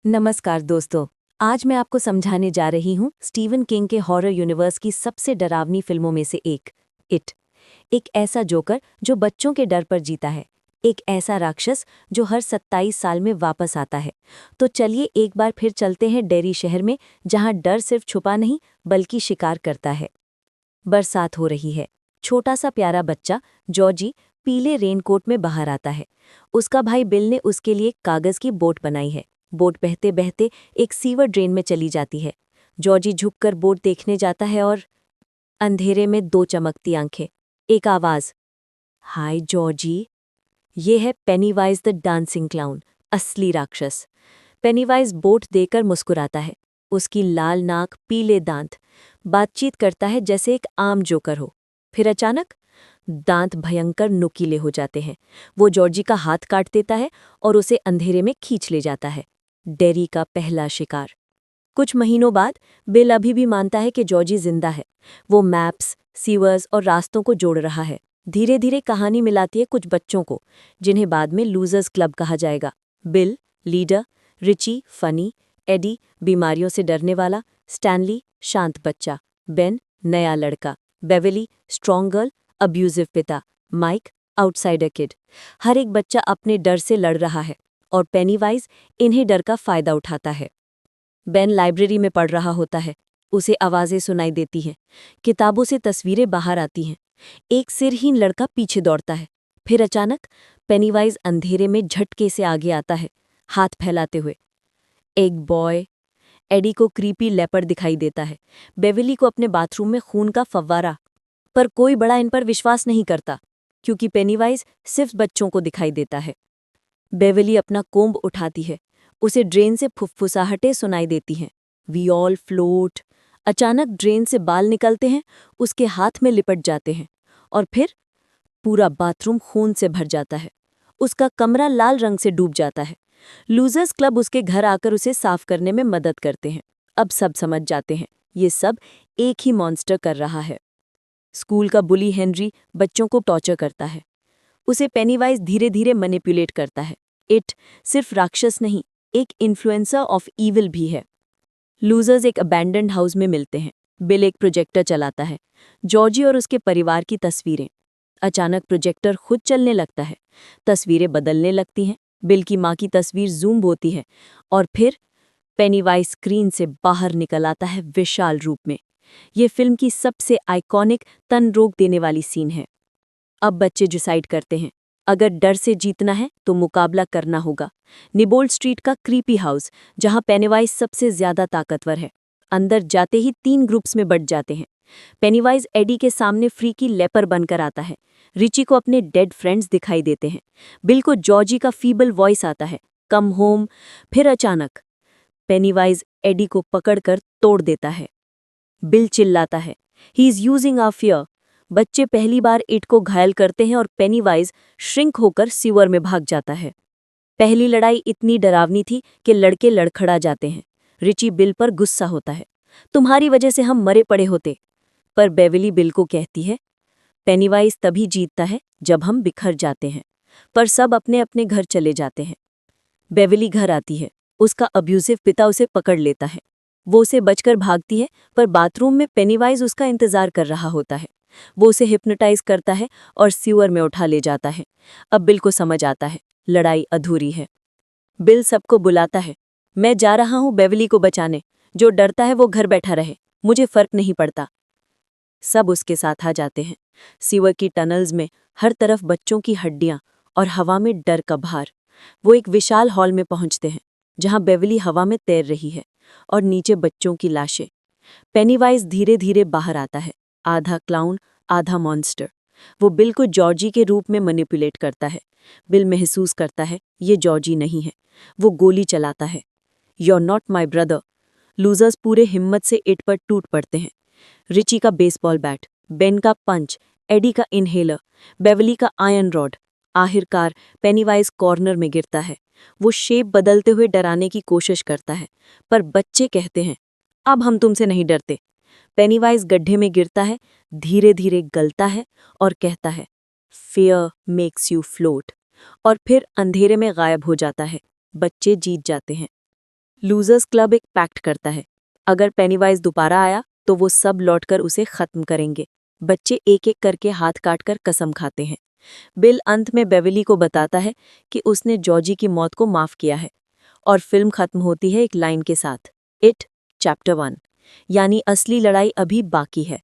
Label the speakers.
Speaker 1: नमस्कार दोस्तों। आज मैं आपको समझाने जा रही हूँ स्टीवन किंग के हॉरर यूनिवर्स की सबसे डरावनी फिल्मों में से एक, इट। एक ऐसा जोकर जो बच्चों के डर पर जीता है, एक ऐसा राक्षस जो हर 27 साल में वापस आता है। तो चलिए एक बार फिर चलते हैं डेरी शहर में, जहाँ डर सिर्फ छुपा नहीं बल्कि शिकार करता है। बरसात हो रही है। छोटा सा प्यारा बच्चा जॉर्जी पीले रेनकोट में बाहर आता है। उसका भाई बिल ने उसके लिए कागज की बोट बनाई है। बोट बहते बहते एक सीवर ड्रेन में चली जाती है। जॉर्जी झुककर बोट देखने जाता है और अंधेरे में दो चमकती आंखें, एक आवाज, हाय जॉर्जी। ये है पेनीवाइज द डांसिंग क्लाउन, असली राक्षस। पेनीवाइज बोट देकर मुस्कुराता है। उसकी लाल नाक, पीले दांत, बातचीत करता है जैसे एक आम जोकर हो। फिर अचानक दांत भयंकर नुकीले हो जाते हैं। वो जॉर्जी का हाथ काट देता है और उसे अंधेरे में खींच ले जाता है। डेरी का पहला शिकार। कुछ महीनों बाद बिल अभी भी मानता है कि जॉर्जी जिंदा है। वो मैप्स, सीवर्स और रास्तों को जोड़ रहा है। धीरे धीरे कहानी मिलाती है कुछ बच्चों को, जिन्हें बाद में लूजर्स क्लब कहा जाएगा। Bill, leader, Richie, funny, Eddie, बीमारियों से डरने वाला, स्टैनली, शांत बच्चा, बेन, नया लड़का, बेवली, स्ट्रॉन्ग गर्ल, अब्यूजिव पिता, माइक, आउटसाइडर किड। हर एक बच्चा अपने डर से लड़ रहा है और पेनीवाइज इन्हें डर का फायदा उठाता है। बेन लाइब्रेरी में पढ़ रहा होता है। उसे आवाजें सुनाई देती हैं। किताबों से तस्वीरें बाहर आती हैं। एक सिरहीन लड़का पीछे दौड़ता है। फिर अचानक पेनीवाइज अंधेरे में झटके से आगे आता है, हाथ फैलाते हुए। एक बॉय। एडी को क्रीपी लेपर्ड दिखाई देता है। बेविली को अपने बाथरूम में खून का फव्वारा। पर कोई बड़ा इन पर विश्वास नहीं करता, क्योंकि पेनीवाइज सिर्फ बच्चों को दिखाई देता है। बेविली अपना कोम्ब उठाती है। उसे ड्रेन से फुफ्फुसाहटें सुनाई देती हैं। We all float. अचानक ड्रेन से बाल निकलते हैं, उसके हाथ में लिपट जाते हैं, और फिर पूरा बाथरूम खून से भर जाता है। उसका कमरा लाल रंग से डूब जाता है। लूजर्स क्लब उसके घर आकर उसे साफ करने में मदद करते हैं। अब सब समझ जाते हैं, ये सब एक ही मॉन्स्टर कर रहा है। स्कूल का बुली हेनरी बच्चों को टॉर्चर करता है। उसे पेनीवाइज धीरे धीरे मैनिपुलेट करता है। इट सिर्फ राक्षस नहीं, एक इन्फ्लुएंसर ऑफ ईविल भी है। लूजर्स एक अबैंडन्ड हाउस में मिलते हैं। बिल एक प्रोजेक्टर चलाता है। जॉर्जी और उसके परिवार की तस्वीरें। अचानक प्रोजेक्टर खुद चलने लगता है। तस्वीरें बदलने लगती हैं। बिल की माँ की तस्वीर जूम होती है, और फिर पेनीवाइज स्क्रीन से बाहर निकल आता है विशाल रूप में। ये फिल्म की सबसे आइकॉनिक, तन रोक देने वाली सीन है। अब बच्चे डिसाइड करते हैं, अगर डर से जीतना है तो मुकाबला करना होगा। निबोल्ड स्ट्रीट का क्रीपी हाउस, जहां पेनीवाइज सबसे ज्यादा ताकतवर है। अंदर जाते ही 3 ग्रुप्स में बंट जाते हैं। पेनीवाइज एडी के सामने फ्रीकी लेपर बनकर आता है। रिची को अपने डेड फ्रेंड्स दिखाई देते हैं। बिल को जॉर्जी का फीबल वॉइस आता है, कम होम। फिर अचानक पेनीवाइज एडी को पकड़कर तोड़ देता है। बिल चिल्लाता है, he is using our fear. बच्चे पहली बार इट को घायल करते हैं और पेनीवाइज श्रिंक होकर सीवर में भाग जाता है। पहली लड़ाई इतनी डरावनी थी कि लड़के लड़खड़ा जाते हैं। रिची बिल पर गुस्सा होता है, तुम्हारी वजह से हम मरे पड़े होते। पर बेविली बिल को कहती है, पेनीवाइज तभी जीतता है जब हम बिखर जाते हैं। पर सब अपने अपने घर चले जाते हैं। बेविली घर आती है। उसका अब्यूसिव पिता उसे पकड़ लेता है। वो उसे बचकर भागती है, पर बाथरूम में पेनीवाइज उसका इंतजार कर रहा होता है। वो उसे हिप्नोटाइज करता है और सीवर में उठा ले जाता है। अब बिल को समझ आता है, लड़ाई अधूरी है। बिल सबको बुलाता है, मैं जा रहा हूं बेविली को बचाने। जो डरता है वो घर बैठा रहे, मुझे फर्क नहीं पड़ता। सब उसके साथ आ जाते हैं। सीवर की टनल्स में हर तरफ बच्चों की हड्डियां और हवा में डर का भार। वो एक विशाल हॉल में पहुंचते हैं, जहां बेविली हवा में तैर रही है और नीचे बच्चों की लाशें। पेनीवाइज धीरे धीरे बाहर आता है, आधा क्लाउन आधा मॉन्स्टर। वो बिल को जॉर्जी के रूप में मैनिपुलेट करता है। बिल महसूस करता है ये जॉर्जी नहीं है। वो गोली चलाता है, You're not my brother. Losers पूरे हिम्मत से इट पर टूट पड़ते हैं। रिची का बेसबॉल बैट, बेन का पंच, एडी का इनहेलर, बेवली का आयरन रॉड। आखिरकार पेनीवाइज कॉर्नर में गिरता है। वो शेप बदलते हुए डराने की कोशिश करता है, पर बच्चे कहते हैं, अब हम तुमसे नहीं डरते। पेनीवाइज गड्ढे में गिरता है, धीरे धीरे गलता है और कहता है, फियर मेक्स यू फ्लोट, और फिर अंधेरे में गायब हो जाता है। बच्चे जीत जाते हैं। लूजर्स क्लब एक पैक्ट करता है, अगर पेनीवाइज दोबारा आया तो वो सब लौटकर उसे खत्म करेंगे। बच्चे एक एक करके हाथ काटकर कसम खाते हैं। बिल अंत में बेवली को बताता है कि उसने जॉर्जी की मौत को माफ किया है, और फिल्म खत्म होती है एक लाइन के साथ, इट चैप्टर 1, यानी असली लड़ाई अभी बाकी है।